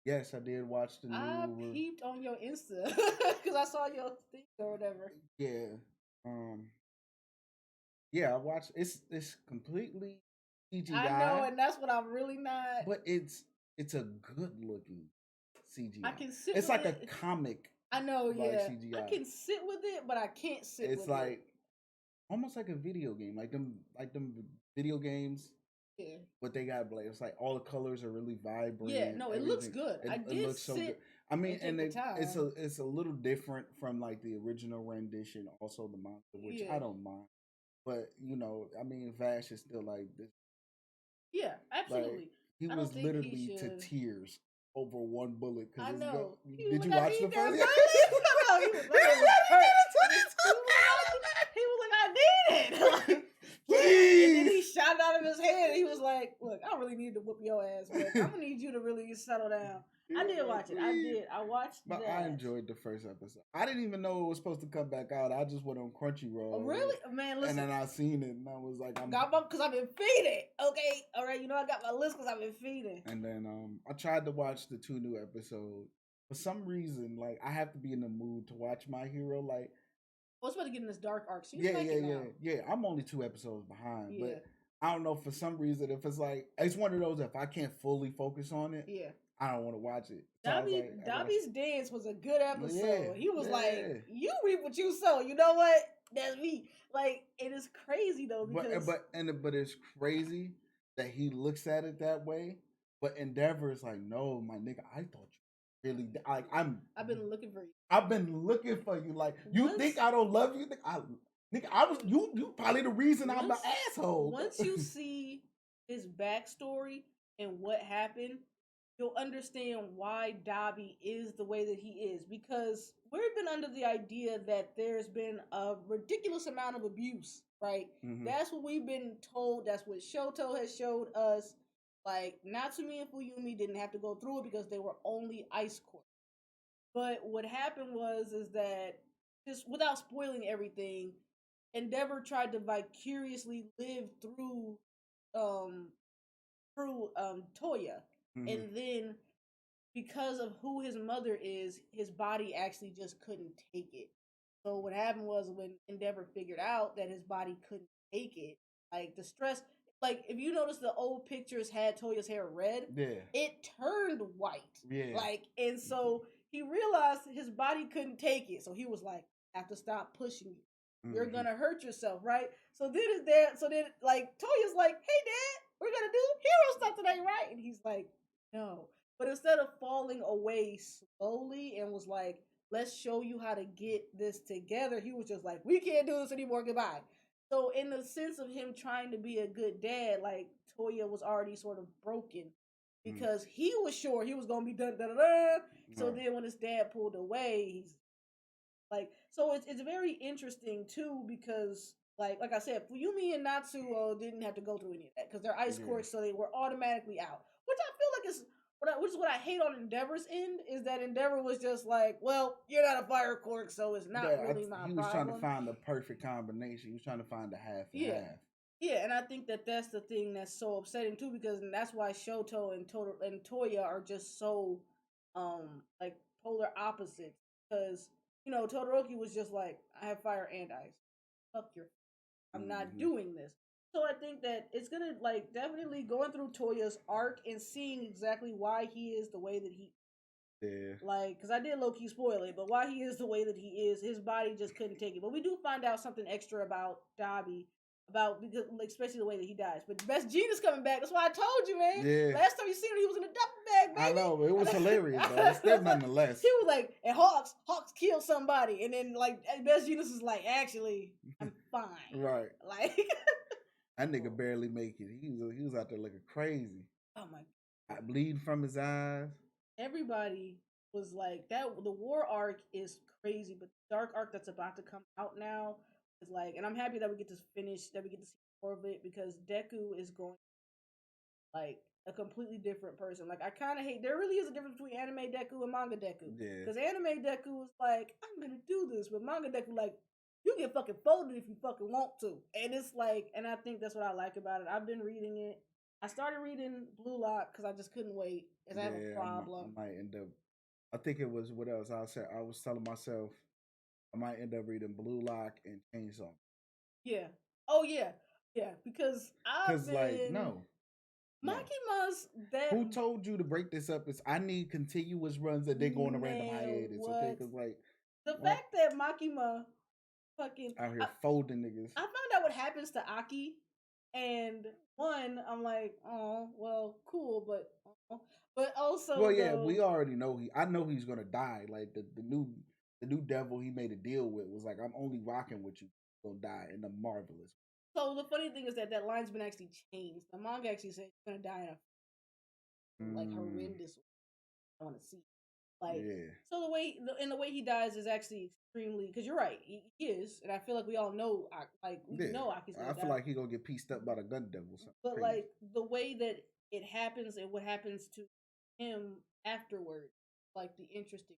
Yes, I did watch the I new. peeped on your Insta because I saw your thing or whatever. Yeah, um, yeah, I watched. It's completely I know, CGI, and that's what I'm really not. but it's a good looking I CGI. can sit It's with like a it. comic I know, like yeah. I CGI. can sit with it, but I can't sit It's with it. like almost like a video game, like them video games. Yeah. What they got, like it's like all the colors are really Yeah, vibrant. no, it looks Everything good. I it did looks so good. sit I mean, and and take the time. it's a little different from like the original rendition, also the manga, which I Yeah. don't mind. But I mean, Vash is still like this. Yeah, Like absolutely. he I don't was think he literally to should. tears over one bullet because I his gun. know. He was Did you like, I watch need the that first? bullet. I know. He was, my man was hurt. He was like, I need it. Like, and then he Please. shot it out of his head. He was like, look, I don't really need to whoop your ass, but I'm gonna need you to really settle down. He I was did like, watch it. I please. did. I watched But I that. enjoyed the first episode. I didn't even know it was supposed to come back out. I just went on Oh, Crunchyroll, really? Man, and listen. then I seen it, and I was like, I'm. Got my because I've been feeding. Okay, all right. You know I got my list because I've been feeding. And then I tried to watch the two new episodes. For some reason, like I have to be in the mood to watch My Hero. Like, Oh, it's about to get in this dark arc, so you yeah, like yeah, it yeah, now. yeah. I'm only two episodes behind, Yeah, but I don't know for some reason if it's like it's one of those if I can't fully focus on it, yeah. I don't want to watch it. So I was like, I gotta. Dobby's dance was a good Yeah, episode. He was like, yeah. "You reap what you sow." You know what? That's me. Like it is crazy though because But it's crazy that he looks at it that way. But Endeavor is like, no, my nigga, I thought you really like I've been looking for you. I've been looking for you. Like you Once think I don't love you? Nigga, I was you probably the reason I'm an once asshole. once you see his backstory and what happened, you'll understand why Dobby is the way that he is. Because we've been under the idea that there's been a ridiculous amount of abuse, right? Hmm. That's what we've been told. That's what Shoto has showed us. Like Natsumi and Fuyumi didn't have to go through it because they were only ice core. But what happened was is that just without spoiling everything, Endeavor tried to vicariously live um Toya. Hmm. And then because of who his mother is, his body actually just couldn't take it. So what happened was when Endeavor figured out that his body couldn't take it, like the stress, like if you notice the old pictures had Toya's hair red, Yeah. it turned white. Yeah. Like and so he realized his body couldn't take it. So he was like, I have to stop pushing you. You're Hmm. gonna hurt yourself, right? So then his dad, so then like Toya's like, hey dad, we're gonna do hero stuff today, right? And he's like, no. But instead of falling away slowly and was like, let's show you how to get this together, he was just like, we can't do this anymore, goodbye. So, in the sense of him trying to be a good dad, like Toya was already sort of broken Hmm. because he was sure he was going to be done, da da da. So, Right. then when his dad pulled away, he's like, so it's very interesting too because like I said, Fuyumi and Natsuo didn't have to go through any of that because they're ice Yeah. courts, so they were automatically out. Which I feel like is which is what I hate on Endeavor's end is that Endeavor was just like, well, you're not a fire court, so it's not Yeah, really my he was trying to problem. find the perfect combination. He was trying to find the half and Yeah, half. yeah, and I think that that's the thing that's so upsetting too because that's why Shoto and Toya are just so like polar opposites because Todoroki was just like I have fire and ice. Fuck your I'm not Hmm. doing this. So I think that it's gonna like definitely going through Toya's arc and seeing exactly why he is the way that he Yeah. like because I did low key spoil it, but why he is the way that he is, his body just couldn't take it. But we do find out something extra about Dobby about because like, especially the way that he dies. But Best Gina's coming back. That's why I told you, man. Yeah. Last time you seen him, he was in a duffel bag, I know, but it was baby. hilarious though. Still nonetheless. He was like, and Hawks killed somebody, and then like Best Genius is like, actually, I'm fine. Right. Like, That nigga barely make it. He was out there looking crazy. oh my, I bleed from his eyes. everybody was like that. The war arc is crazy, but the dark arc that's about to come out now is like, and I'm happy that we get to finish, that we get to see more of it because Deku is going like a completely different person. Like I kind of hate. There really is a difference between anime Deku and manga Deku. Yeah. Because anime Deku is like, I'm gonna do this, but manga Deku like, you get fucking folded if you fucking want to. And it's like, and I think that's what I like about it. I've been reading it. I started reading Blue Lock because I just couldn't wait. Cause I have a Yeah, I problem. might end up. I think it was what else? I was telling myself I might end up reading Blue Lock and Chainsaw. Yeah. Oh yeah. Yeah. Because I've Cause like been no. Makima's that Who told you to break this up? It's I need continuous runs and then go on a random man. hiatus. Okay, What because like the what fact that Makima fucking out I, here folding niggas. I found out what happens to Aki, and one I'm like, oh well, cool, but Well, also yeah, we though. already know I know he's gonna die. Like the new devil he made a deal with was like I'm only rocking with you. Gonna die in the marvelous. So the funny thing is that that line's been actually changed. The manga actually says he's gonna die in a like Mm, horrendous. I want to see like yeah, so the way he dies is actually extremely because you're right he is, and I feel like we all know like we yeah. know Aki's gonna I feel die, like he gonna get pieced up by the gun devil. Something but crazy. like the way that it happens and what happens to him afterward, like the interesting.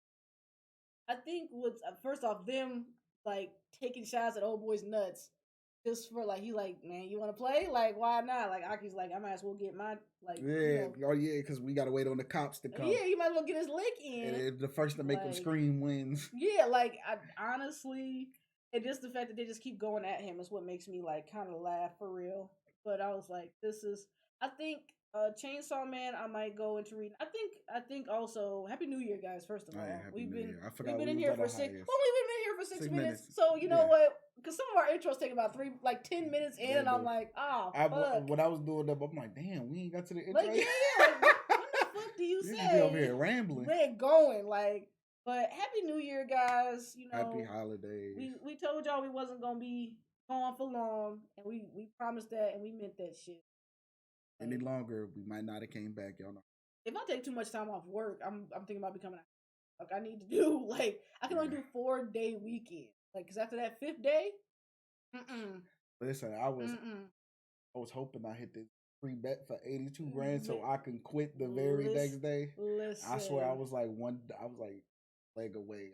I think what's first off them like taking shots at old boy's nuts just for like he like man you want to play like why not like Aki's like I might as well get my like you Yeah, know oh yeah, because we gotta wait on the cops to come, yeah you might as well get his lick and in if the first to make him like scream wins. yeah like I honestly and just the fact that they just keep going at him is what makes me like kind of laugh for real. But I was like this is I think Chainsaw Man I might go into reading. I think also Happy New Year guys. First of Oh yeah, all, Happy New Year. I we've forgot been we in was here at for our six. highest. Well, we've been in here for 6 minutes. 6 minutes. So you know Yeah. what? Because some of our intros take about 10 minutes in, They and I'm do. like, oh I fuck, when I was doing them, I'm like, damn, we ain't got to the like intro. yeah, yeah, like when the fuck do you You just be over say here rambling. we're going like? But Happy New Year, guys. You Happy know, holidays. we told y'all we wasn't gonna be gone for long, and we promised that, and we meant that shit. Any Like, longer, we might not have came back. Y'all know. if I take too much time off work, I'm thinking about becoming like I need to do like I can only Yeah. do 4 day weekend. Like, cause after that fifth day, mm Listen, mm. I was hoping I hit this free bet for 82 grand so Li- I can quit the very next day. I swear I Listen. was like I was like leg away.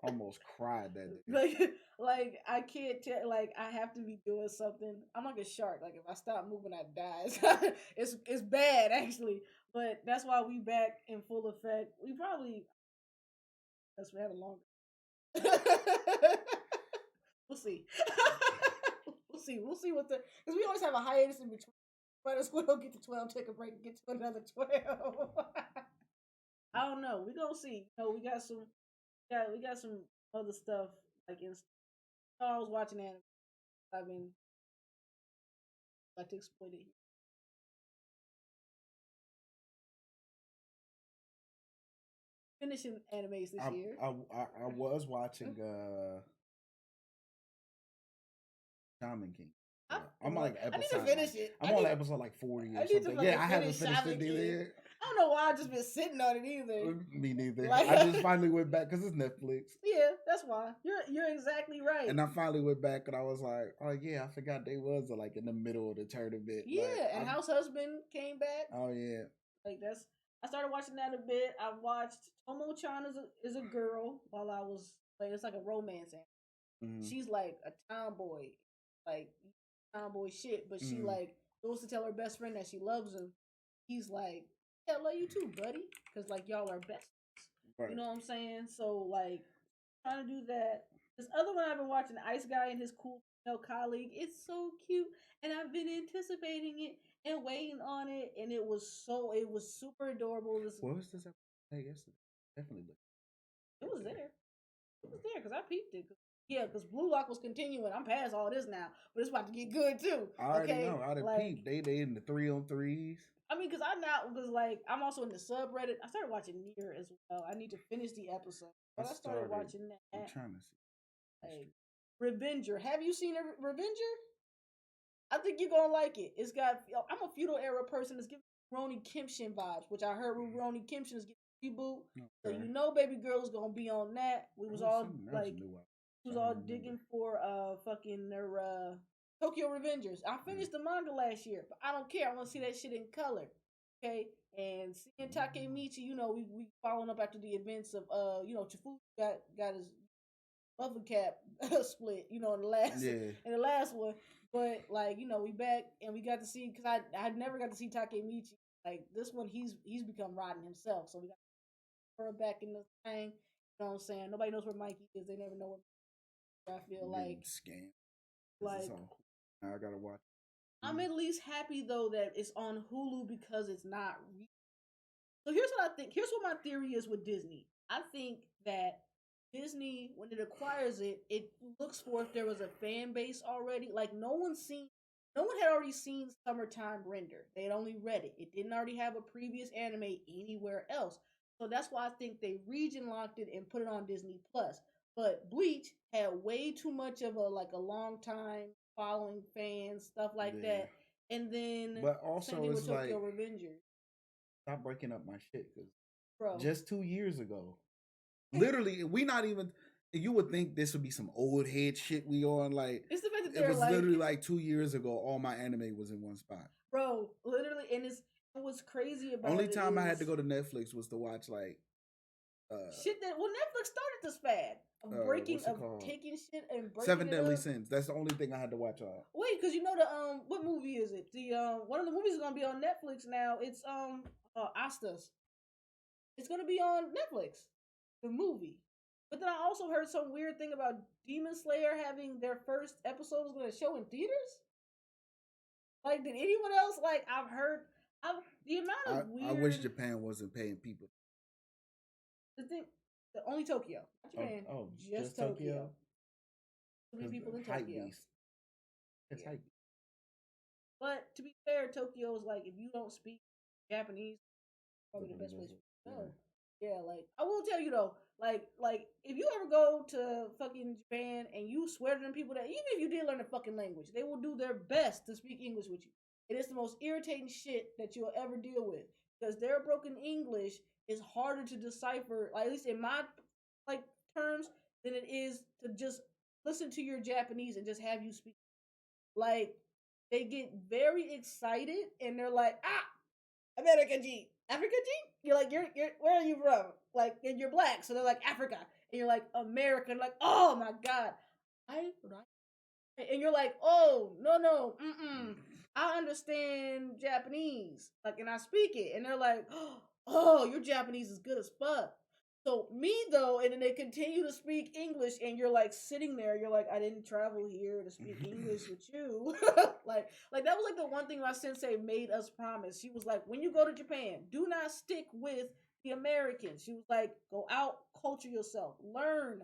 Almost cried that day. like I can't tell. Like I have to be doing something. I'm like a shark. Like if I stop moving, I die. It's bad actually. But that's why we back in full effect. We probably that's we have a longer. We'll see. We'll see. We'll see what the because we always have a hiatus in between. Might as well get to 12, take a break, and get to another 12. I don't know. We gonna see. You know, we got some other stuff like in. I was watching anime. I mean, like to exploit it. Finishing animes this year. I was watching Shaman King. I'm on like I need to episode finish it. I'm on like episode like 40 I or need to something. fucking Yeah, I haven't finish finished Shaman it King. either. I don't know why I just been sitting on it either. Me neither. Like, I just finally went back because it's Netflix. yeah, that's why. You're exactly right. And I finally went back and I was like, oh yeah, I forgot they was like in the middle of the tournament. Yeah, Like, and House Husband came back. oh yeah. Like that's I started watching that a bit. I watched Tomo-chan is a girl while I was like it's like a romance anime. Mm-hmm. She's like a tomboy, like tomboy shit, but she Mm-hmm. like goes to tell her best friend that she loves him. He's like, yeah, I love you too, buddy, because like y'all are best. Right. You know what I'm saying? So like trying to do that. This other one I've been watching, Ice Guy and his cool female colleague. It's so cute, and I've been anticipating it and waiting on it, and it was super adorable. This What was this episode yesterday? Definitely look. it was there. It was there because I peeped it. Yeah, because Blue Lock was continuing. I'm past all this now, but it's about to get good too. I already Okay, know. I done like peeped. They in the 3-on-3s. I mean, because I now because like I'm also in the subreddit. I started watching Near as well. I need to finish the episode, but I started watching that. I'm trying to see. Like, Revenger. Have you seen Revenger? I think you're gonna like it. It's got. I'm a feudal era person. It's giving Roni Kempshin vibes, which I heard Roni Kempshin is getting a reboot. So Okay. you know, Baby Girl is gonna be on that. We was all like, we was all remember. digging for fucking their Tokyo Revengers. I finished the manga last year, but I don't care. I want to see that shit in color. Okay, and seeing Takemichi, you know, we following up after the events of you know, Chifu got his buffer cap split, in the last Yeah. in the last one. But like, we back and we got to see because I never got to see Takemichi. Like this one, he's become Rodden himself. So we got her back in the thing. You know what I'm saying? Nobody knows where Mikey is. They never know where I feel I'm getting like scammed. It's like all. Now I gotta watch. I'm at least happy though that it's on Hulu because it's not. So here's what I think. Here's what my theory is with Disney. I think that Disney, when it acquires it, it looks for if there was a fan base already. Like no one had already seen Summertime Render. They had only read it. It didn't already have a previous anime anywhere else. So that's why I think they region locked it and put it on Disney Plus. But Bleach had way too much of a long time following fans, stuff like Yeah. that. And then But same also, thing with it's Tokyo like Revengers. stop breaking up my shit because Bro, just 2 years ago, literally, we not even. You would think this would be some old head shit we on. Like it's the fact that it they're was literally like, like 2 years ago. All my anime was in one spot. bro, literally, and what's crazy about Only it time I had to is go to Netflix was to watch like shit that Netflix started this fad what's it of called? taking shit and breaking Seven it Deadly up. Sins. That's the only thing I had to watch on. Wait, because you know the what movie is it? The one of the movies is gonna be on Netflix now. It's Astas. It's gonna be on Netflix, the movie. But then I also heard some weird thing about Demon Slayer having their first episode is gonna show in theaters. Like, did anyone else like? I've heard. The amount of I wish weird Japan wasn't paying people. the thing, only Tokyo, not Oh, Japan, oh, just just Tokyo. Tokyo Too many because people in hype Tokyo. beast. It's Yeah, hype. but to be fair, Tokyo is like if you don't speak Japanese, probably the Nobody best does place it. to Yeah. go. Yeah, like I will tell you though, like if you ever go to fucking Japan and you swear to them people that even if you did learn the fucking language, they will do their best to speak English with you. It is the most irritating shit that you'll ever deal with because their broken English is harder to decipher, like, at least in my like terms, than it is to just listen to your Japanese and just have you speak. Like they get very excited and they're like, America G, Africa G. You're like, you're where are you from? Like, and you're black, so they're like Africa, and you're like America. And like, oh my god, right, and you're like, oh no, I understand Japanese, like, and I speak it, and they're like, oh, your Japanese is good as fuck. So me though, and then they continue to speak English, and you're like sitting there, you're like, I didn't travel here to speak English with you, like that was like the one thing my sensei made us promise. She was like, when you go to Japan, do not stick with the Americans. She was like, go out, culture yourself, learn,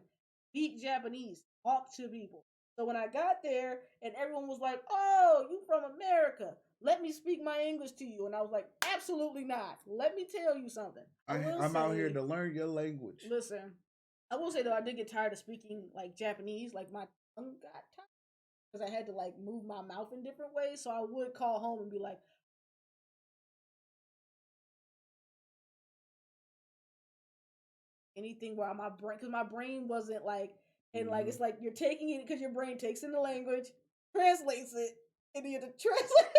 speak Japanese, talk to people. So when I got there and everyone was like, "Oh, you from America? Let me speak my English to you." And I was like, "Absolutely not. Let me tell you something. I will I'm out here say, to learn your language. listen, I will say though, I did get tired of speaking like Japanese. Like my tongue got tired because I had to like move my mouth in different ways. So I would call home and be like, anything while my brain, because my brain wasn't like, and like Mm-hmm. it's like you're taking it because your brain takes in the language, translates it, and then you have to translate it.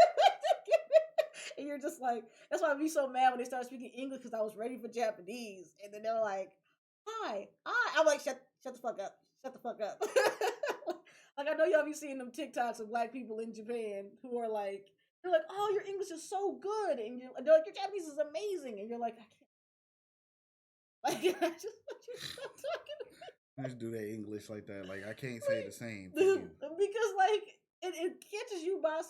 And you're just like, that's why I'd be so mad when they started speaking English because I was ready for Japanese, and then they're like, "Hi, hi." I'm like, shut the fuck up, shut the fuck up." Like I know y'all be seeing them TikToks of black people in Japan who are like, they're like, "Oh, your English is so good," and they're like, "Your Japanese is amazing," and you're like, "I can't." Like, I just want you to stop talking to Just do that English like that. Like I can't say the same for me. you. Because, like, it catches you by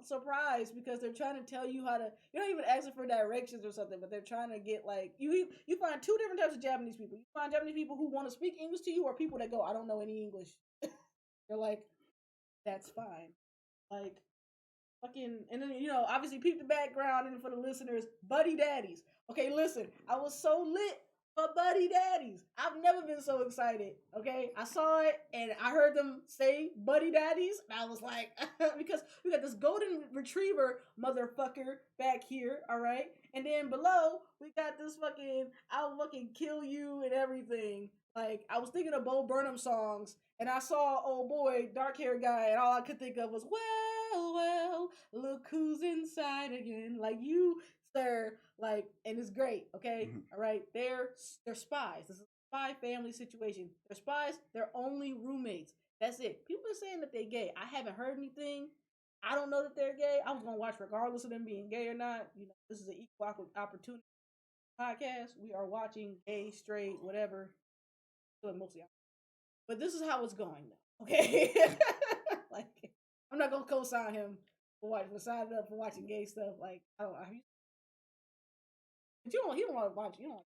surprise because they're trying to tell you how to. You're not even asking for directions or something, but they're trying to get, like, you find two different types of Japanese people. You find Japanese people who want to speak English to you, or people that go, I don't know any English. They're like, that's fine. Like, fucking, and then obviously peep the background and for the listeners, Buddy Daddies. Okay, listen, I was so lit for Buddy Daddies. I've never been so excited. Okay, I saw it and I heard them say Buddy Daddies, and I was like, because we got this golden retriever motherfucker back here, all right, and then below we got this fucking I'll fucking kill you and everything. Like I was thinking of Bo Burnham songs, and I saw old boy, dark haired guy, and all I could think of was well, look who's inside again. Like you, sir. Like, and it's great. Okay, Mm-hmm. all right. They're spies. spy family situation. They're spies. They're only roommates. That's it. People are saying that they're gay. I haven't heard anything. I don't know that they're gay. I was gonna watch regardless of them being gay or not. You know, this is an equal opportunity podcast. We are watching gay, straight, whatever. Mostly, but this is how it's going now. Okay, like I'm not gonna co-sign him for watching, sign up for watching gay stuff. Like I don't, but you don't. He don't want to watch. You don't.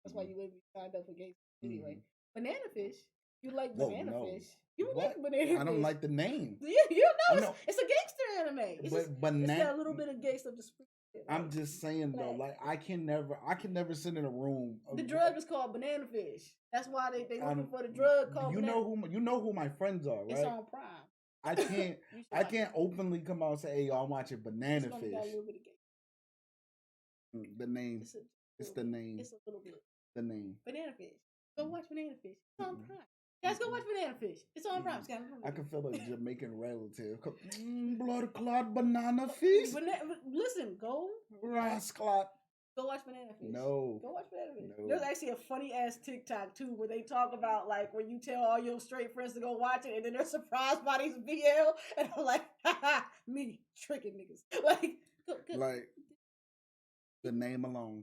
That's why you wouldn't be signed up for gay stuff anyway. Banana fish. You like banana fish? You like banana fish? I don't like the name. Yeah, you know it's a gangster anime. It's it's got a little bit of gay stuff. I'm just saying though, like I can never sit in a room. The drug is called banana fish. That's why they looking for the drug called. You know who my friends are, right? It's on Prime. I can't openly come out and say, "Hey, y'all, I'm watching banana fish." The name. It's the name. It's a little bit. The name. Banana fish. Go watch banana fish. It's on Prime. Guys, go watch Banana Fish. It's on Prime. I can feel a Jamaican relative. Blood clot banana fish. Listen, go. Rasclot. Go watch Banana Fish. No. Go watch Banana Fish. No. There's actually a funny ass TikTok too where they talk about like when you tell all your straight friends to go watch it and then they're surprised by these BL and I'm like, haha, me tricking niggas. Like the name alone.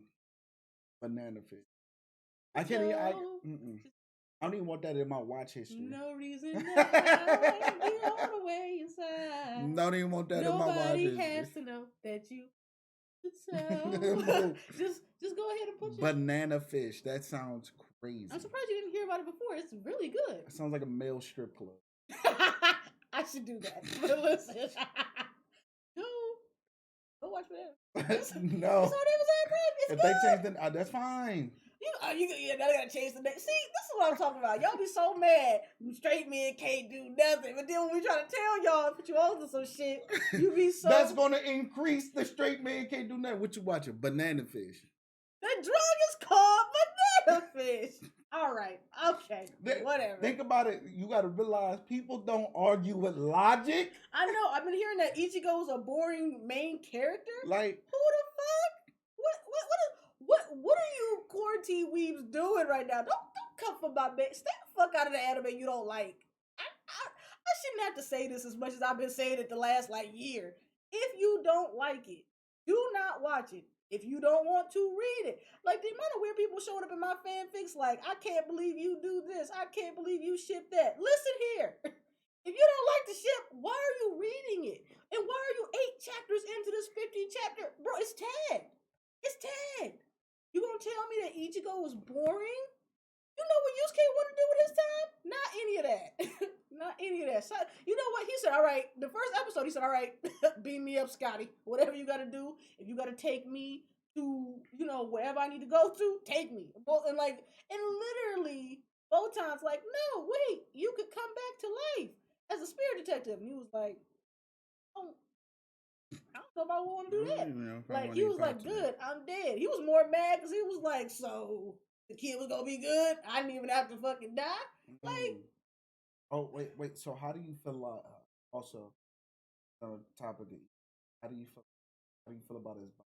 Banana Fish. I can't I don't even want that in my watch history. No reason that I want to be all the way inside. Don't even want that in my watch history. Nobody has to know that you so just go ahead and put Banana Fish. That sounds crazy. I'm surprised you didn't hear about it before. It's really good. It sounds like a male strip club. I should do that. But listen. Go watch that. No. It's on Amazon Prime. It's if good. They change the that's fine. Now they gotta change the name. See, this is what I'm talking about. Y'all be so mad. Straight men can't do nothing. But then when we try to tell y'all put you on to some shit, you be so that's gonna increase the straight man can't do nothing. What you watching? Banana Fish. The drug is called banana fish. All right. Okay. Whatever. Think about it. You gotta realize people don't argue with logic. I know. I've been hearing that Ichigo is a boring main character. Like who the fuck? What are you quarantine weebs doing right now? Don't come for my bed. Stay the fuck out of the anime you don't like. I shouldn't have to say this as much as I've been saying it the last year. If you don't like it, do not watch it. If you don't want to, read it. Like the amount of weird people showing up in my fanfics, like I can't believe you do this. I can't believe you ship that. Listen here. If you don't like the ship, why are you reading it? And why are you 8 chapters into this 15 chapter? Bro, it's tagged. It's tagged. You gonna tell me that Ichigo was boring? You know what Yusuke wanted to do with his time? Not any of that. Not any of that. So, you know what? He said, all right, the first episode, he said, all right, beam me up, Scotty. Whatever you got to do. If you got to take me to, wherever I need to go to, take me. And literally, both times, no, wait, you could come back to life as a spirit detective. And he was like, oh, I don't know if I want to do that. He was like, good, I'm dead. He was more mad because he was like, so the kid was gonna be good. I didn't even have to fucking die. Oh wait. So how do you feel? Also, on the topic, how do you feel about his body?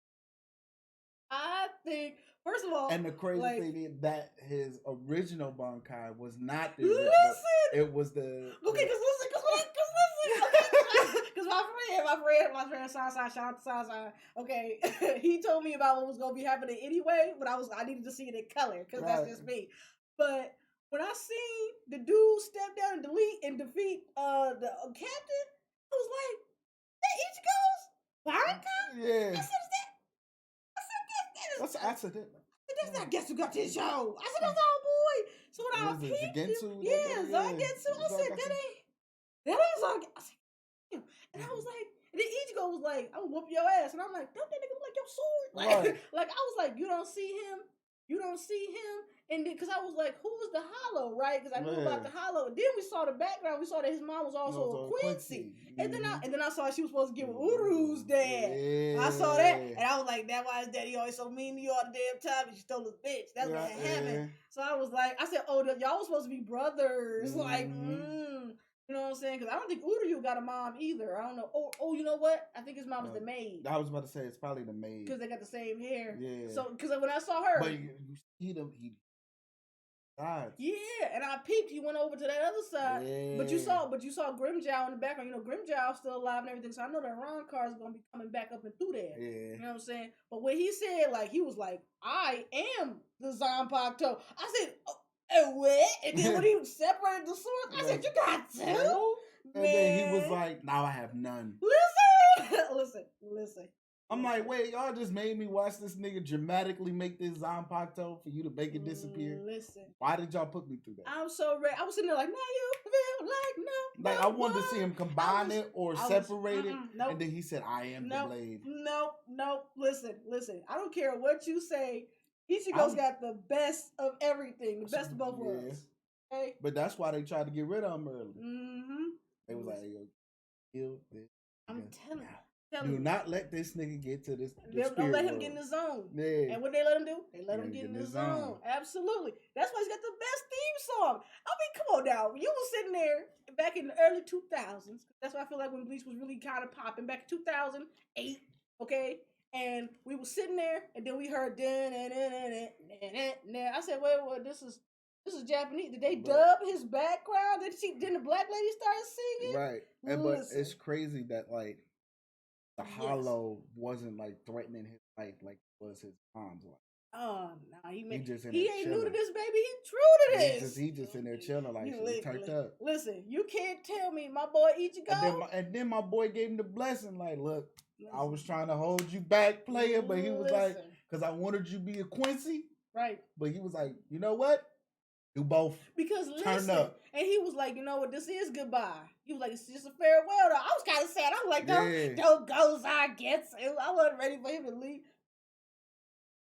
I think first of all, and the crazy thing is that his original Bankai was not the original. Listen, it was the okay. Because my friend, Sansan. Okay, he told me about what was gonna be happening anyway, but I needed to see it in color because that's just me. But when I seen the dude step down and defeat the captain, I was like, that Ichigo's Bankai? Yeah. I said, that's not Getsu this show. I said, that's our boy. So when I peeped him, Zangetsu, I said, that ain't Zangetsu. I said, damn. And I was like, and then Ichigo was like, I'm gonna whoop your ass. And I'm like, don't that nigga look like your sword? Like I was like, you don't see him? And then, because I was like, who was the Hollow, right? Because I knew about the Hollow. And then we saw the background. We saw that his mom was also a Quincy. And then I saw she was supposed to get with Uru's dad. Yeah. I saw that. And I was like, that's why his daddy always so mean to you all the damn time. And she stole his bitch. That's what happened. So I was like, I said, oh, y'all was supposed to be brothers. You know what I'm saying? Because I don't think Uryu got a mom either. I don't know. Oh, you know what? I think his mom was the maid. I was about to say it's probably the maid. Because they got the same hair. Yeah. So, because when I saw her. But you see them, sides. Yeah, and I peeped. He went over to that other side. Yeah. But you saw Grimjow in the background. You know, Grimjow's still alive and everything. So I know that Ron Carr is gonna be coming back up and through there. Yeah. You know what I'm saying? But when he said, like, he was like, I am the Zanpakuto. I said, what? And then when he separated the swords, I said, you got two? And then he was like, now I have none. Listen. I'm like, wait, y'all just made me watch this nigga dramatically make this Zanpakuto for you to make it disappear. Listen. Why did y'all put me through that? I'm so ready. I was sitting there like, now you feel like no. Like, I wanted to see him combine it or separate it. Nope. And then he said, I am the blade. Nope. Listen. I don't care what you say. Ichigo's got the best of everything. The best of both worlds. Okay? But that's why they tried to get rid of him early. Mm-hmm. They was like, yo, kill this. I'm telling you. Do not let this nigga get to this. Don't let him get in the zone. Yeah. And what they let him do? They let him get in the zone. Absolutely. That's why he's got the best theme song. I mean, come on now. You was sitting there back in the early 2000s. That's why I feel like when Bleach was really kind of popping back in 2008. Okay. And we were sitting there, and then we heard I said, wait, this is Japanese. Did they dub his background? Didn't the black lady start singing? Right. But it's crazy that like the hollow wasn't like threatening his life like it was his mom's life. Oh no, he ain't chilling. new to this, baby. He true to this. He just in there chilling like he turned up. Listen, you can't tell me my boy Ichigo. And then my boy gave him the blessing. Like, look, I was trying to hold you back, player, but he was like, because I wanted you to be a Quincy. Right. But he was like, you know what? Do both. Because turn up. And he was like, you know what? This is goodbye. He was like, it's just a farewell. Though. I was kind of sad. I was like, don't go, Zangetsu. I wasn't ready for him to leave.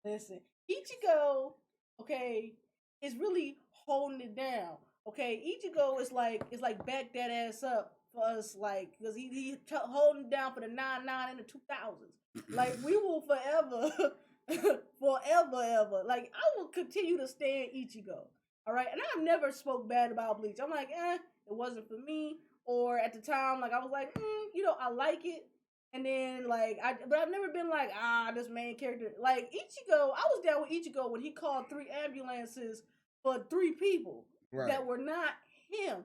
Listen, Ichigo, okay, is really holding it down. Okay, Ichigo is like back that ass up for us, like, because he holding it down for the 99 and the 2000s. Like, we will forever, ever. Like, I will continue to stand Ichigo. All right, and I've never spoke bad about Bleach. I'm like, it wasn't for me. Or at the time, like I was like, I like it. And then but I've never been like, this main character. Like Ichigo, I was down with Ichigo when he called 3 ambulances for 3 people that were not him.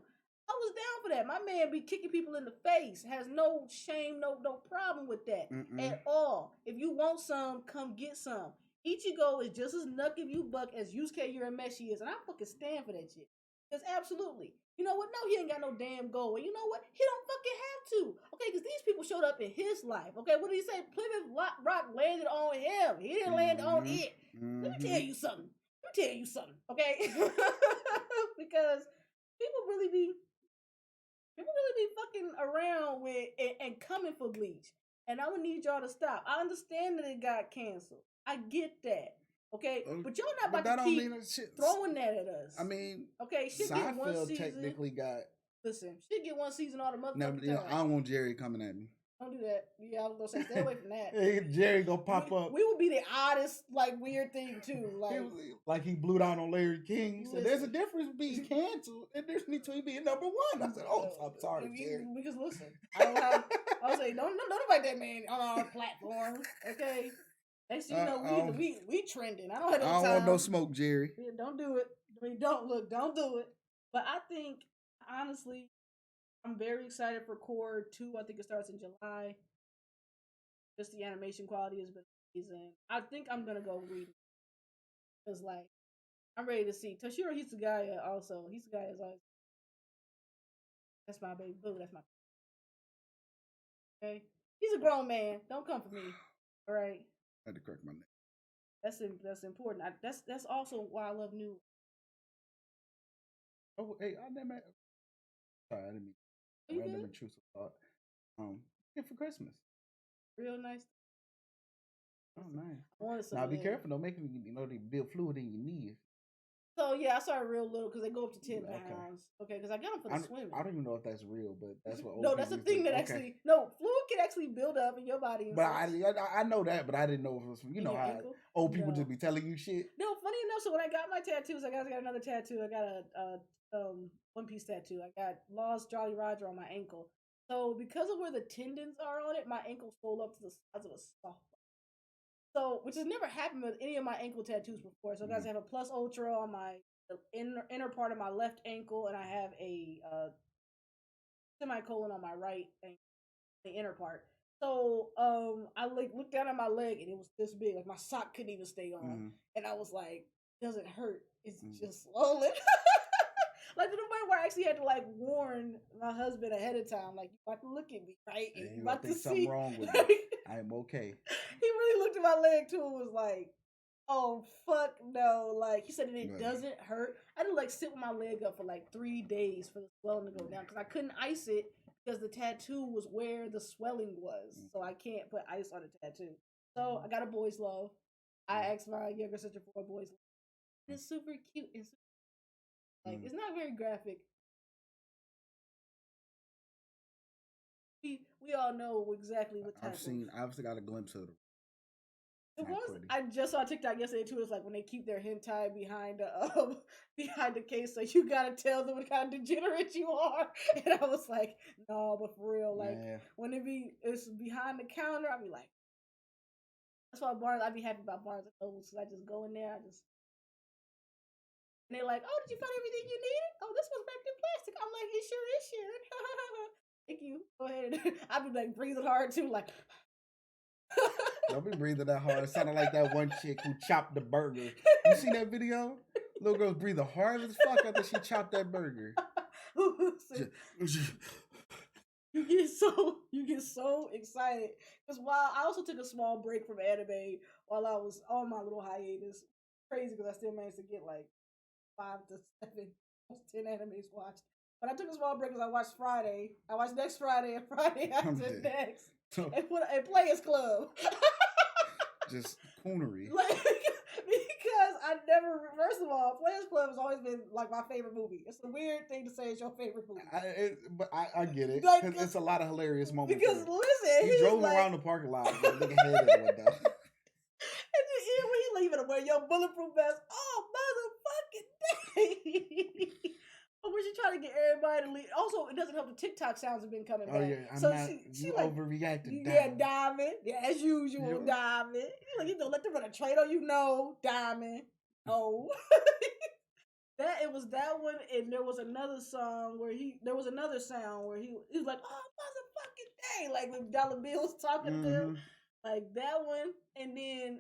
I was down for that. My man be kicking people in the face. Has no shame, no problem with that at all. If you want some, come get some. Ichigo is just as nuck if you buck as Yusuke Urameshi is, and I fucking stand for that shit. Because absolutely. You know what? No, he ain't got no damn goal. And you know what? He don't fucking have to. Okay, because these people showed up in his life. Okay, what did he say? Plymouth Rock landed on him. He didn't land on it. Let me tell you something. Okay? Because people really be fucking around with and coming for Bleach. And I would need y'all to stop. I understand that it got canceled. I get that. Okay? But y'all not about to keep throwing that at us. I mean, okay, shit get one season. Technically got. Listen, shit get one season all the motherfucking time. I don't want Jerry coming at me. Don't do that. Yeah, I was gonna say stay away from that. Hey, Jerry gonna pop up. We would be the oddest, weird thing too. Like he blew down on Larry King. He said, "There's a difference between canceled and there's between being number one." I said, "Oh, I'm sorry, Jerry." Because listen, I was like, don't invite that man on our platform, okay? Next thing you know, we trending. I don't have no time. I don't want no smoke, Jerry. Yeah, don't do it. I mean, don't do it. But I think honestly, I'm very excited for Core 2. I think it starts in July. Just the animation quality has been amazing. I think I'm gonna go read it. Because I'm ready to see. Toshiro Hisugaya also. Hisugaya is always that's my baby boo. That's my okay. He's a grown man. Don't come for me. All right. I had to correct my name. That's important. That's also why I love new. Oh, hey, I never. Sorry, I didn't mean. Random intrusive thought. Yeah, for Christmas. Real nice. Oh, nice. Now be careful. Don't make me, they build fluid in your knees. So yeah, I started real little because they go up to 10 pounds. Okay, because I got them for the swimming. I don't even know if that's real, but that's what. No, that's the thing that actually fluid can actually build up in your body. But I know that, but I didn't know if it was how old people just be telling you shit. No, funny enough. So when I got my tattoos, I got another tattoo. I got a One Piece tattoo. I got Lost Jolly Roger on my ankle. So because of where the tendons are on it, my ankle swelled up to the size of a softball. So, which has never happened with any of my ankle tattoos before. So, guys, I have a plus ultra on my the inner part of my left ankle, and I have a semicolon on my right ankle, the inner part. So I like looked down at my leg and it was this big, like my sock couldn't even stay on, and I was like, "Doesn't hurt. It's just swollen." Like to the point where I actually had to like warn my husband ahead of time, like, "You about to look at me, right? And you about to see something wrong with me. I am okay." He really looked at my leg too and was like, "Oh fuck no!" Like he said, and it doesn't hurt. I had to like sit with my leg up for like 3 days for the swelling to go down because I couldn't ice it because the tattoo was where the swelling was. So I can't put ice on a tattoo. So I got a boy's love. I asked my younger sister for a boy's love. It's super cute. It's like it's not very graphic. We all know exactly what type I've got a glimpse of it. It was. I just saw TikTok yesterday too. It's like when they keep their hentai behind behind the case, so you gotta tell them what kind of degenerate you are. And I was like, no, but for real, like when it's behind the counter, I'll be like, that's why Barnes. I'd be happy about Barnes and Noble because I just go in there, and they're like, oh, did you find everything you needed? Oh, this was wrapped in plastic. I'm like, it sure is, Sharon. Thank you. Go ahead. I'd be like breathing hard too, like. Don't be breathing that hard. It sounded like that one chick who chopped the burger. You seen that video? Little girl's breathing hard as fuck after she chopped that burger. You get so excited because while I also took a small break from anime while I was on my little hiatus. Crazy because I still managed to get like 5 to 7, 10 animes watched. But I took a small break because I watched Friday. I watched next Friday and Friday after next. And Players Club. Just coonery. Because I never, first of all, Players Club has always been like my favorite movie. It's a weird thing to say it's your favorite movie. But I get it. Because it's a lot of hilarious moments. Because listen, he drove around the parking lot with a nigga head in the window. And then when he leaving to wear your bulletproof vest, oh motherfucking day. But when she trying to get everybody to leave, also it doesn't help the TikTok sounds have been coming back. Yeah, so she like overreacted. Yeah, Diamond. Yeah, as usual, Diamond. Like you don't let them run a trade on you, no, Diamond. Oh. That it was that one, and there was another song where there was another sound where he was like, oh motherfucking day, like with Dollar Bills talking to him. Like that one, and then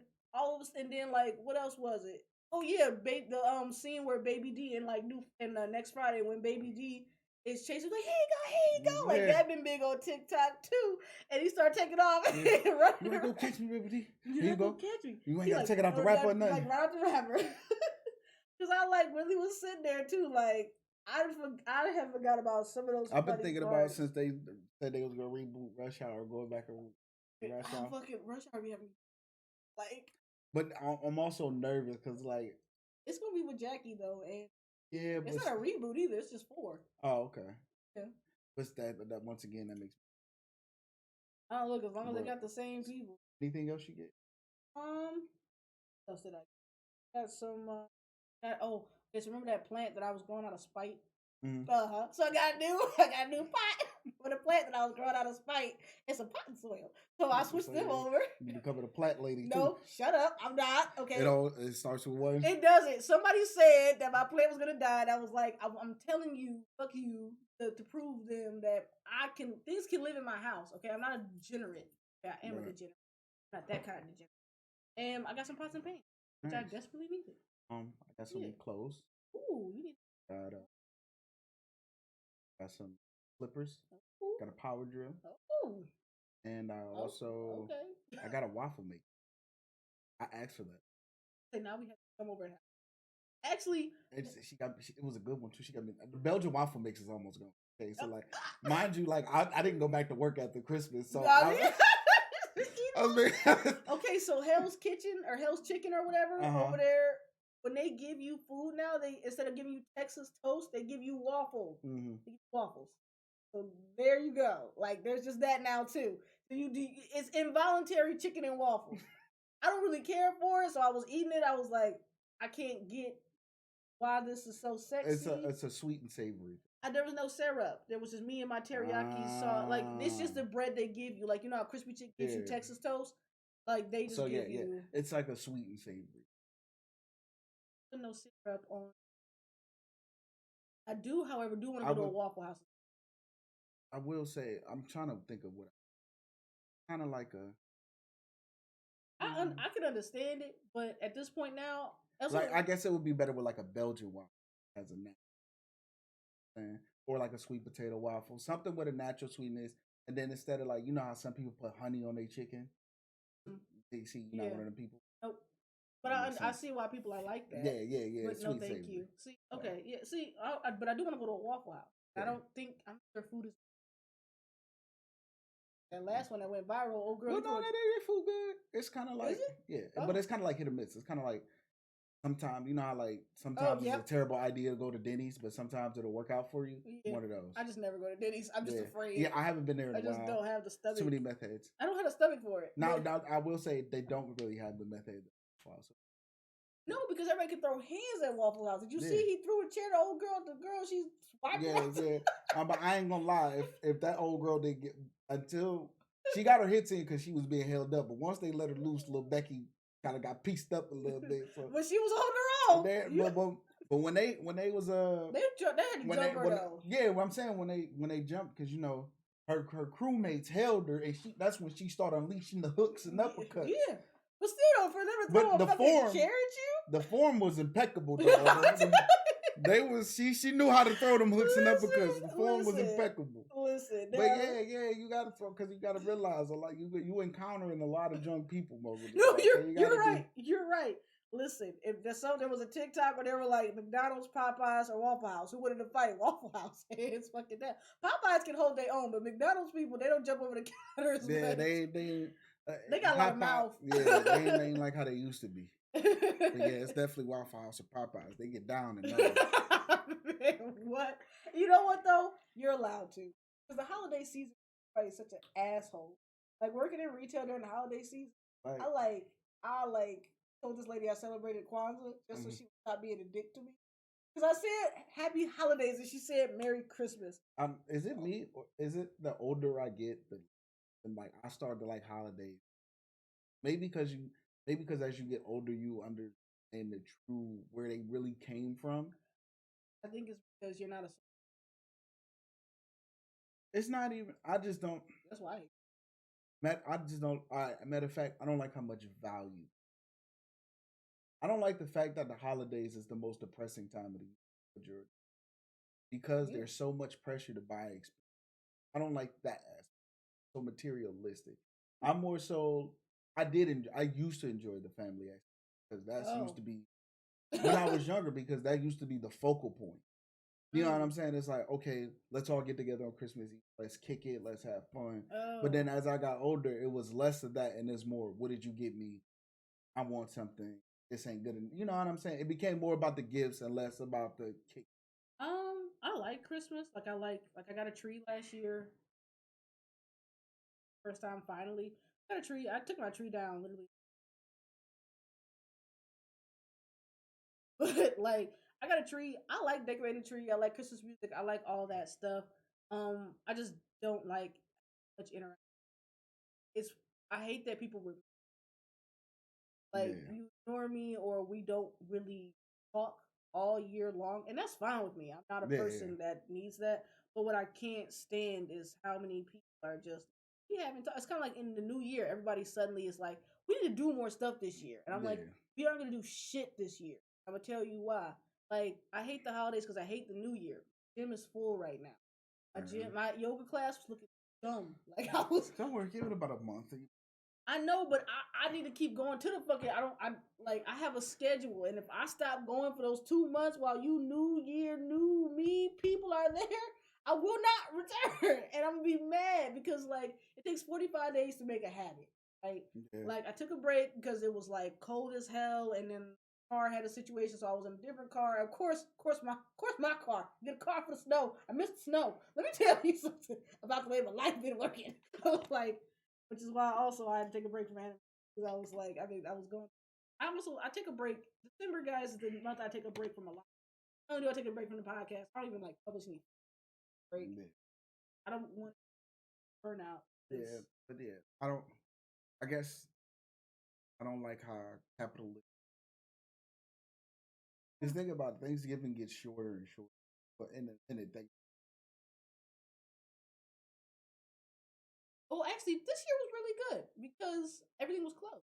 and then like what else was it? Oh yeah, the scene where Baby D and like next Friday when Baby D is chasing like here you go, like that been big on TikTok too, and he started taking off and running. You wanna go catch me, Baby D? Here you go catch me. You ain't gotta take it off the rapper or nothing. Like right off the rapper. Because I like really was sitting there too, like I have forgot about some of those. I've been thinking about since they said they was gonna reboot Rush Hour, going back to Rush Hour. Fucking Rush Hour be having like. But I'm also nervous because like it's gonna be with Jackie though, and yeah, but it's not a reboot either. It's just 4. Oh, okay. Yeah. What's that? But that once again, that makes. I don't look as long as they got the same people. Anything else you get? What else did I? Got some. Just remember that plant that I was growing out of spite. So I got a new pot for the plant that I was growing out of spite. It's a potting soil, so I switched them over. You becoming a plant lady? No, shut up. I'm not. Okay. It starts with one. It doesn't. Somebody said that my plant was gonna die, and I was like, I'm telling you, fuck you, to prove them that things can live in my house. Okay, I'm not a degenerate. Okay, I am a degenerate, not that kind of degenerate. And I got some pots and pans, which I desperately needed. I got some clothes. Ooh, you need. Got some flippers. Ooh. Got a power drill. Ooh. And I also I got a waffle maker. I asked for that. So now we have to come over and actually it was a good one too. She got me the Belgian waffle mix is almost gone. Okay, so like mind you, like I didn't go back to work after Christmas, so okay, so Hell's Kitchen or Hell's Chicken or whatever over there. When they give you food now, they instead of giving you Texas toast, they give you waffles. They give you waffles. So there you go. Like there's just that now too. So it's involuntary chicken and waffles. I don't really care for it, so I was eating it. I was like, I can't get why this is so sexy. It's a sweet and savory. There was no syrup. There was just me and my teriyaki sauce. Like it's just the bread they give you. Like you know how Crispy Chicken gives you Texas toast. Like they just give you. It's like a sweet and savory. No syrup on I do, however, want to I go to a would. Waffle House. I will say I'm trying to think of what kind of like a I can understand it, but at this point now, also, like I guess it would be better with like a Belgian waffle as a name, or like a sweet potato waffle, something with a natural sweetness. And then instead of like how some people put honey on their chicken, you see, you're not yeah, one of them people. nope. But Yeah, I see why people are like that. yeah, But no, sweet thank savory. you. See, okay, yeah. See, but I do want to go to a Waffle House. Yeah. I don't think their food is. That last one that went viral, old girl. Well, no, their food good. It's kind of like but it's kind of like hit or miss. It's kind of like sometimes how like sometimes it's a terrible idea to go to Denny's, but sometimes it'll work out for you. Yeah. One of those. I just never go to Denny's. I'm just afraid. Yeah, I haven't been there in a while. I just don't have the stomach. Too many meth heads. I don't have the stomach for it. Now, I will say they don't really have the meth heads. No, because everybody can throw hands at Waffle House. Did you see he threw a chair to old girl? The girl, she's swiping. Yeah. But I ain't gonna lie. If that old girl didn't get until she got her hits in because she was being held up, but once they let her loose, little Becky kind of got pieced up a little bit. So. But she was on her own. But when they was they had to jump her though. Yeah, what I'm saying when they jumped because her crewmates held her and that's when she started unleashing the hooks and uppercuts. Yeah. But still, for them to throw a fucking chair at you? The form was impeccable, though. She knew how to throw them hooks and uppercuts. The form was impeccable. But yeah, you gotta throw because you gotta realize like you encountering a lot of drunk people most of the time. No, you're right. You're right. Listen, if there was a TikTok where they were like McDonald's, Popeyes, or Waffle House, who wanted to fight? Waffle House. It's fucking that. Popeyes can hold their own, but McDonald's people, they don't jump over the counters. Yeah, they got a lot of mouth. Yeah, they ain't like how they used to be. But yeah, it's definitely Waffle House or Popeyes. They get down and down. What? You know what though? You're allowed to. Because the holiday season is such an asshole. Like working in retail during the holiday season, I told this lady I celebrated Kwanzaa just so she would stop being a dick to me. Because I said Happy Holidays and she said Merry Christmas. Is it me or is it the older I get, the like I start to like holidays? Maybe because as you get older, you understand the true where they really came from. I think it's because you're not a. It's not even. I just don't. That's why. I just don't. Matter of fact, I don't like how much value. I don't like the fact that the holidays is the most depressing time of the year because there's so much pressure to buy. I don't like that. So materialistic. I'm more so. I used to enjoy the family because that used to be when I was younger because that used to be the focal point. You know what I'm saying? It's like, okay, let's all get together on Christmas Eve. Let's kick it. Let's have fun. But then as I got older, it was less of that and there's more, what did you get me? I want something. This ain't good. You know what I'm saying? It became more about the gifts and less about the kick. I like Christmas. Like I got a tree last year. First time finally. I got a tree. I took my tree down literally. But like I got a tree. I like decorating a tree. I like Christmas music. I like all that stuff. I just don't like much interaction. I hate that people would you ignore me or we don't really talk all year long, and that's fine with me. I'm not a person that needs that. But what I can't stand is how many people are just it's kind of like in the new year, everybody suddenly is like, we need to do more stuff this year, and I'm like, we aren't gonna do shit this year. I'm gonna tell you why. Like, I hate the holidays because I hate the new year. Gym is full right now. My yoga class was looking dumb. Like I was. Don't worry, give it about a month. I know, but I need to keep going to the fucking. I have a schedule, and if I stop going for those 2 months while you New Year, new me people are there, I will not return, and I'm gonna be mad because like it takes 45 days to make a habit. Right? Yeah. Like I took a break because it was like cold as hell, and then the car had a situation, so I was in a different car. Of course, my car. Get a car for the snow. I missed the snow. Let me tell you something about the way my life been working. Like. Which is why also I had to take a break from anime because I was like, I was going. I take a break. December, guys, is the month I take a break from a lot. Not only do I take a break from the podcast, I don't even like publish any break. Yeah. I don't want burnout. Yeah, but yeah, I don't. I guess I don't like how capitalism. Just think about it, Thanksgiving gets shorter and shorter. but in it, they Oh, actually, this year was really good because everything was closed.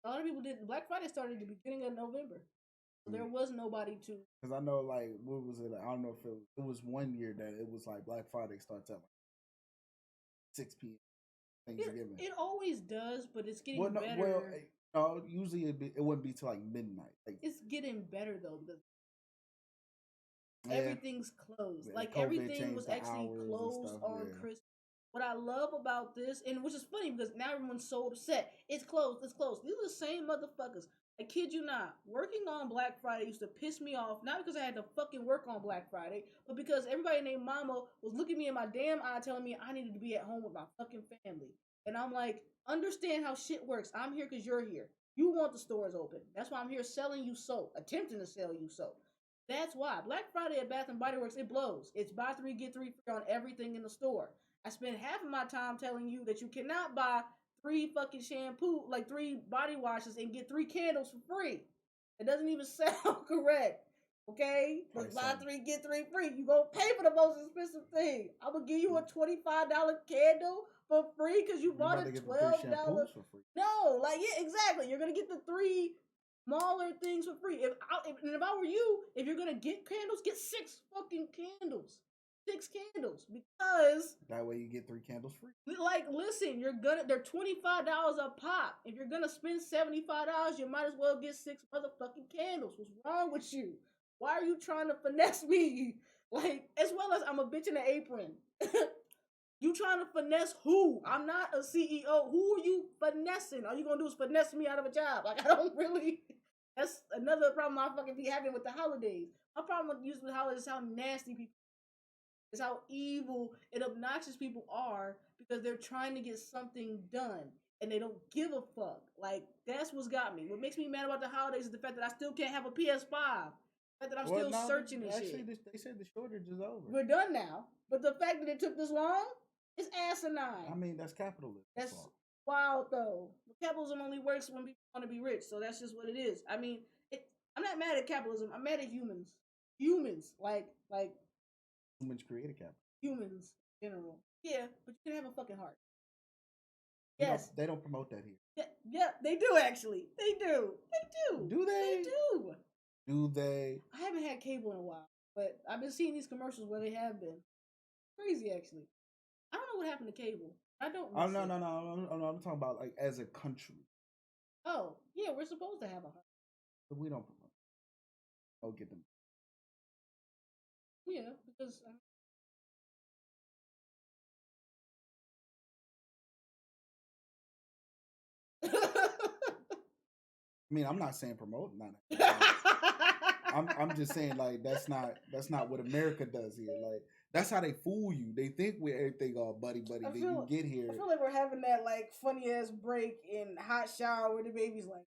A lot of people didn't. Black Friday started at the beginning of November. So there was nobody to. because I know like what was it? I don't know if it was 1 year that it was like Black Friday starts at like 6 p.m. Thanksgiving. It always does, but it's getting Well, no, better. well, no, usually it wouldn't be till like midnight. Like it's getting better though because yeah, everything's closed. yeah, Like COVID everything was changed the actually hours and closed stuff. on Yeah. Christmas. What I love about this, and which is funny because now everyone's so upset. It's closed. It's closed. These are the same motherfuckers. I kid you not. Working on Black Friday used to piss me off. Not because I had to fucking work on Black Friday, but because everybody named Mama was looking me in my damn eye, telling me I needed to be at home with my fucking family. And I'm like, understand how shit works. I'm here because you're here. You want the stores open. That's why I'm here selling you soap, attempting to sell you soap. That's why Black Friday at Bath and Body Works, it blows. It's buy three get three free on everything in the store. I spend half of my time telling you that you cannot buy three fucking shampoo, like three body washes, and get three candles for free. It doesn't even sound correct. Okay, but buy three get three free. You gonna pay for the most expensive thing. I'm gonna give you a $25 candle for free because you bought a $12 for free. No, like yeah, exactly. You're gonna get the three smaller things for free. If I were you, if you're gonna get candles, get six fucking candles. Six candles because that way you get three candles free. Like, listen, they're $25 a pop. If you're gonna spend $75, you might as well get six motherfucking candles. What's wrong with you? Why are you trying to finesse me? Like, as well as I'm a bitch in an apron. You trying to finesse who? I'm not a CEO. Who are you finessing? All you gonna do is finesse me out of a job. Like, I don't really. That's another problem I fucking be having with the holidays. My problem with using the holidays is how nasty people. Is how evil and obnoxious people are because they're trying to get something done and they don't give a fuck. Like, that's what's got me. What makes me mad about the holidays is the fact that I still can't have a PS5. The fact that I'm still searching and shit. They said the shortage is over. We're done now. But the fact that it took this long is asinine. I mean, that's capitalism. That's wild, though. Capitalism only works when people want to be rich, so that's just what it is. I mean, I'm not mad at capitalism. I'm mad at humans. Humans, like humans created capital. Humans in general. Yeah, but you can have a fucking heart. Yes. They don't promote that here. Yeah, they do actually. They do. Do they? They do. Do they? I haven't had cable in a while, but I've been seeing these commercials where they have been. Crazy, actually. I don't know what happened to cable. I don't. Oh no. I'm talking about like as a country. Oh yeah, we're supposed to have a heart, but we don't promote. I'll get them. Yeah, because. I mean, I'm not saying promote, I'm just saying like that's not what America does here. Like that's how they fool you. They think we're everything all buddy. Then you get here. I feel like we're having that like funny ass break in hot shower where the baby's like,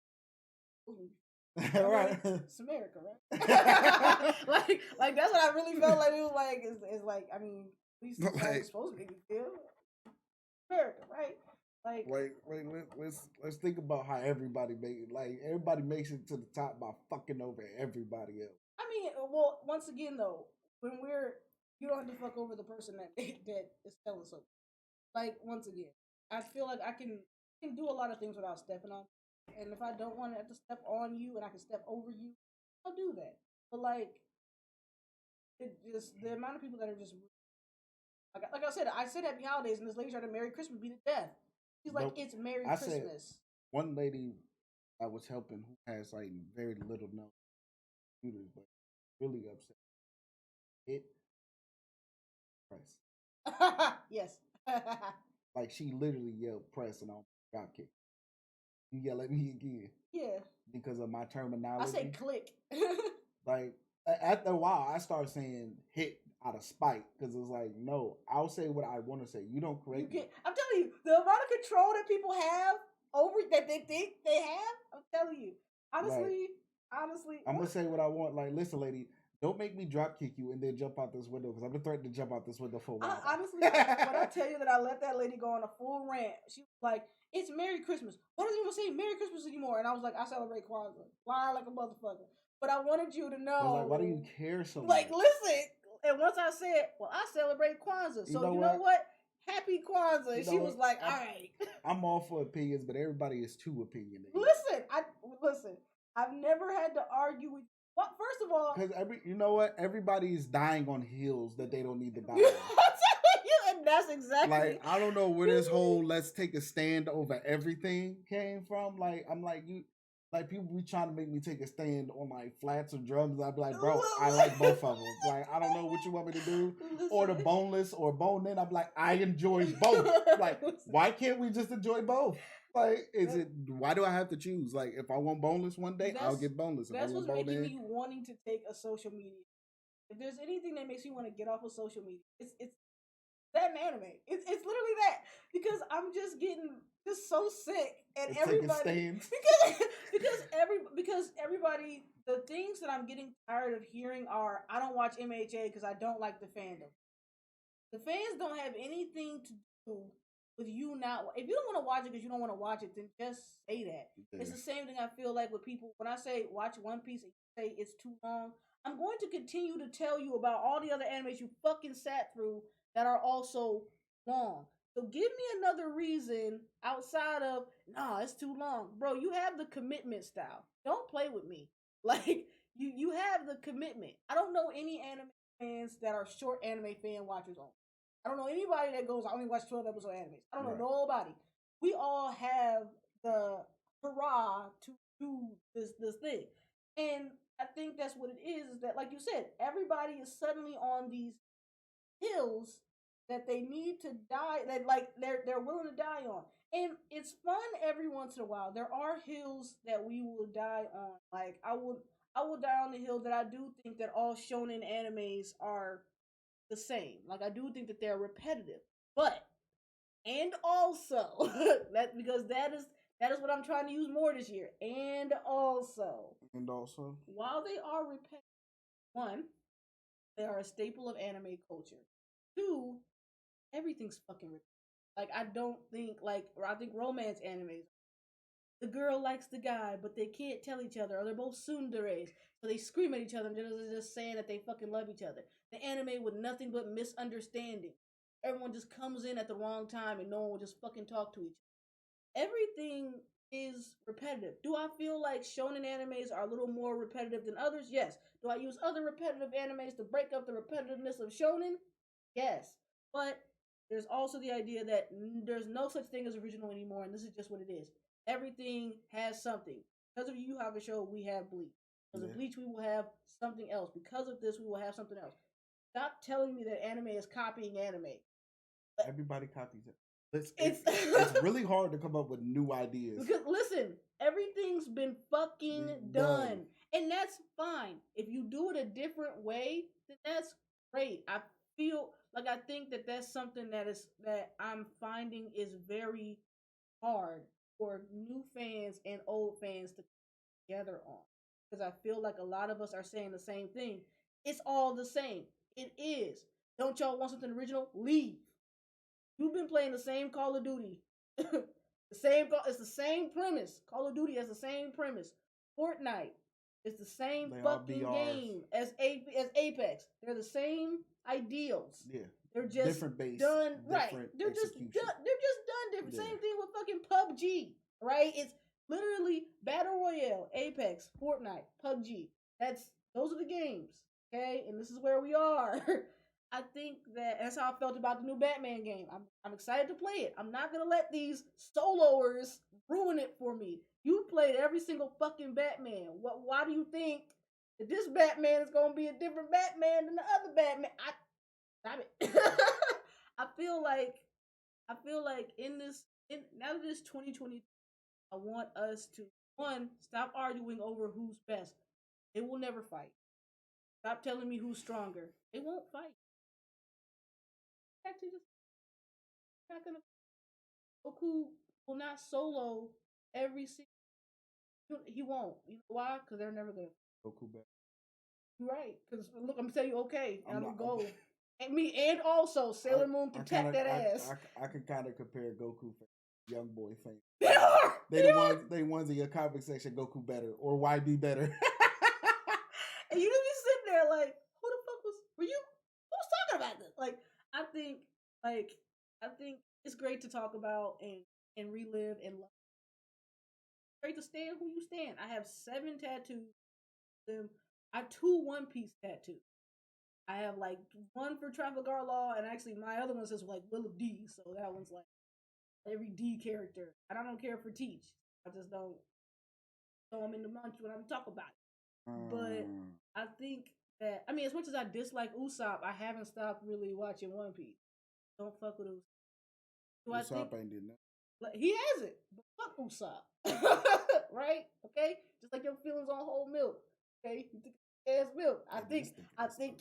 right, it's America, right? like that's what I really felt like. It was like it's like I mean, at least it's supposed to make you feel America, right? Like let's think about how everybody makes it to the top by fucking over everybody else. I mean, well, once again though, when you don't have to fuck over the person that is selling something. Like once again, I feel like I can do a lot of things without stepping on. And if I don't want to have to step on you and I can step over you, I'll do that. But like, it just the amount of people that are just like I said Happy Holidays, and this lady tried to Merry Christmas be to death. She's like, it's Merry Christmas. One lady I was helping who has like very little no computers, but really upset. It press. Yes. Like she literally yelled press and I got kicked. You yell at me again. Yeah. Because of my terminology. I say click. Like after a while I started saying hit out of spite because it's like, no, I'll say what I want to say. You don't correct me. I'm telling you, the amount of control that people have over that they think they have, I'm telling you. Honestly, I'm gonna say what I want. Like, listen, lady, Don't make me drop kick you and then jump out this window because I've been threatening to jump out this window for a while. Honestly, when I tell you that I let that lady go on a full rant, she was like, "It's Merry Christmas. Why doesn't even say Merry Christmas anymore?" And I was like, "I celebrate Kwanzaa. Lie like a motherfucker." But I wanted you to know. But like, why do you care so much? Like, listen. And once I said, "Well, I celebrate Kwanzaa," so you know what? Happy Kwanzaa. And she was like, "All right." I'm all for opinions, but everybody is too opinionated. Listen. I've never had to argue with. Well, first of all, because you know what? Everybody is dying on hills that they don't need to die on. And that's exactly. Like, I don't know where this whole "let's take a stand over everything" came from. Like, I'm like, you. Like, people be trying to make me take a stand on like flats or drums. I'd be like, bro, I like both of them. Like, I don't know what you want me to do. Or the boneless or bone in. I'm like, I enjoy both. Like, why can't we just enjoy both? Like, why do I have to choose? Like, if I want boneless one day, I'll get boneless. That's what's making me wanting to take a social media. If there's anything that makes me want to get off of social media, it's that and anime. It's literally that, because I'm just getting just so sick and everybody because everybody, the things that I'm getting tired of hearing are, I don't watch MHA because I don't like the fandom. The fans don't have anything to do with you not. If you don't want to watch it because you don't want to watch it, then just say that. Yeah. It's the same thing I feel like with people when I say watch One Piece and you say it's too long. I'm going to continue to tell you about all the other animes you fucking sat through that are also long. So give me another reason outside of, nah, it's too long. Bro, you have the commitment style. Don't play with me. Like, you have the commitment. I don't know any anime fans that are short anime fan watchers on. I don't know anybody that goes, I only watch 12 episode animes. I don't know nobody. We all have the hurrah to do this thing. And I think that's what it is that, like you said, everybody is suddenly on these hills that they need to die, that like they're willing to die on. And it's fun every once in a while. There are hills that we will die on. Like I will die on the hill that I do think that all shonen animes are the same. Like I do think that they're repetitive. But and also because that is what I'm trying to use more this year. And also while they are repetitive, one, they are a staple of anime culture. Two, everything's fucking repetitive. Like I don't think I think romance animes, the girl likes the guy, but they can't tell each other, or they're both tsunderes, so they scream at each other and they're just saying that they fucking love each other. The anime with nothing but misunderstanding. Everyone just comes in at the wrong time and no one will just fucking talk to each other. Everything is repetitive. Do I feel like shonen animes are a little more repetitive than others? Yes. Do I use other repetitive animes to break up the repetitiveness of shonen? Yes. But there's also the idea that there's no such thing as original anymore, and this is just what it is. Everything has something. Because of Yu Hakusho, we have Bleach. Because of Bleach, we will have something else. Because of this, we will have something else. Stop telling me that anime is copying anime. Everybody copies it. It's really hard to come up with new ideas. Because listen, everything's been fucking done. And that's fine. If you do it a different way, then that's great. I think that that's something that I'm finding is very hard for new fans and old fans to come together on. Because I feel like a lot of us are saying the same thing. It's all the same. It is. Don't y'all want something original? Leave. You've been playing the same Call of Duty. It's the same premise. Call of Duty has the same premise. Fortnite is the same fucking game as Apex. They're the same ideals. Yeah. They're just different base, done right. They're just done. They're just done different. Yeah. Same thing with fucking PUBG, right? It's literally Battle Royale, Apex, Fortnite, PUBG. Those are the games, okay? And this is where we are. I think that's how I felt about the new Batman game. I'm excited to play it. I'm not gonna let these soloers ruin it for me. You played every single fucking Batman. Why do you think that this Batman is gonna be a different Batman than the other Batman? Stop it. I feel like now that it's 2020, I want us to stop arguing over who's best. They will never fight. Stop telling me who's stronger. They won't fight. Actually, just not gonna. Goku will not solo every single. He won't. You know why? Because they're never gonna. Goku back. You're right. Because look, I'm gonna tell you, okay, and I'm I'm like, gonna go. And me, and also Sailor Moon can tap that ass. I can kind of compare Goku for Young Boy thing. They are. They ones in your comic section. Goku better or YB better. And you just be sitting there like, who the fuck were you? Who was talking about this? Like, I think it's great to talk about and relive and love. It's great to stand who you stand. I have 7 tattoos. I have 2 One Piece tattoos. I have like one for Trafalgar Law, and actually my other one says like Will of D. So that one's like every D character. And I don't care for Teach. I just don't throw them in the munch when I'm talking about it. But I think that, I mean, as much as I dislike Usopp, I haven't stopped really watching One Piece. Don't fuck with Usopp. Usopp ain't did nothing. Like, he has it, but fuck Usopp. Right? Okay? Just like your feelings on whole milk. Okay? You think ass milk. I think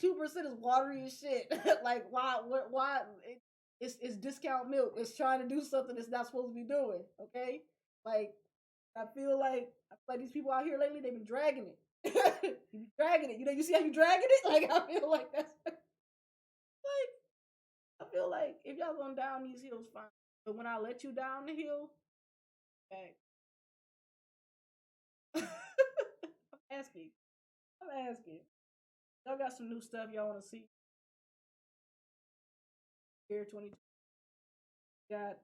2% is watery as shit. Like, why it's discount milk. It's trying to do something it's not supposed to be doing. Okay? Like, I feel like these people out here lately, they've been dragging it. You be dragging it. You know, you see how you dragging it? Like, I feel like that's like, I feel like if y'all going down these hills, fine. But when I let you down the hill, back. I'm asking. I'm asking. Y'all got some new stuff y'all want to see? Year 2020. Got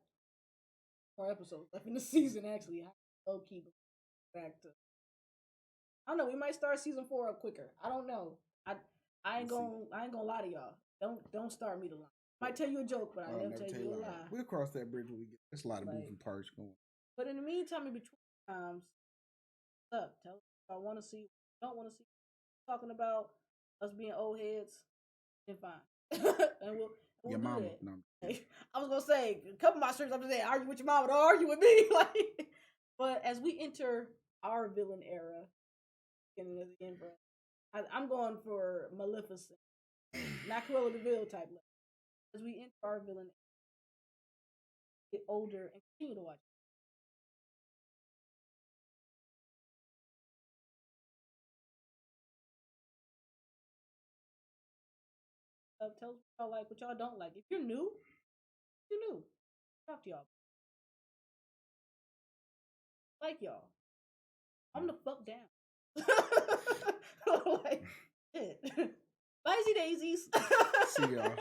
more episodes left in the season, actually. Low key back to. I don't know. We might start season 4 up quicker. I don't know. I ain't gonna lie to y'all. Don't start me to lie. I might tell you a joke, but I never tell you a lie. We'll cross that bridge when we get. There's a lot of moving parts going. But in the meantime, in between times, what's up? Tell us if I want to see. Don't want to see. Talking about us being old heads, then fine. And we'll your do mama. that. No. I was gonna say a couple of my shirts. I'm just saying, argue with your mama, don't argue with me. Like, but as we enter our villain era, beginning of the end, bro, I'm going for Maleficent, not Cruella de Vil type. As we enter our villain, get older and continue to watch. Tell us what y'all like, what y'all don't like. If you're new, talk to y'all. Like y'all. I'm the fuck down. Like, shit. Bye, daisies. See y'all.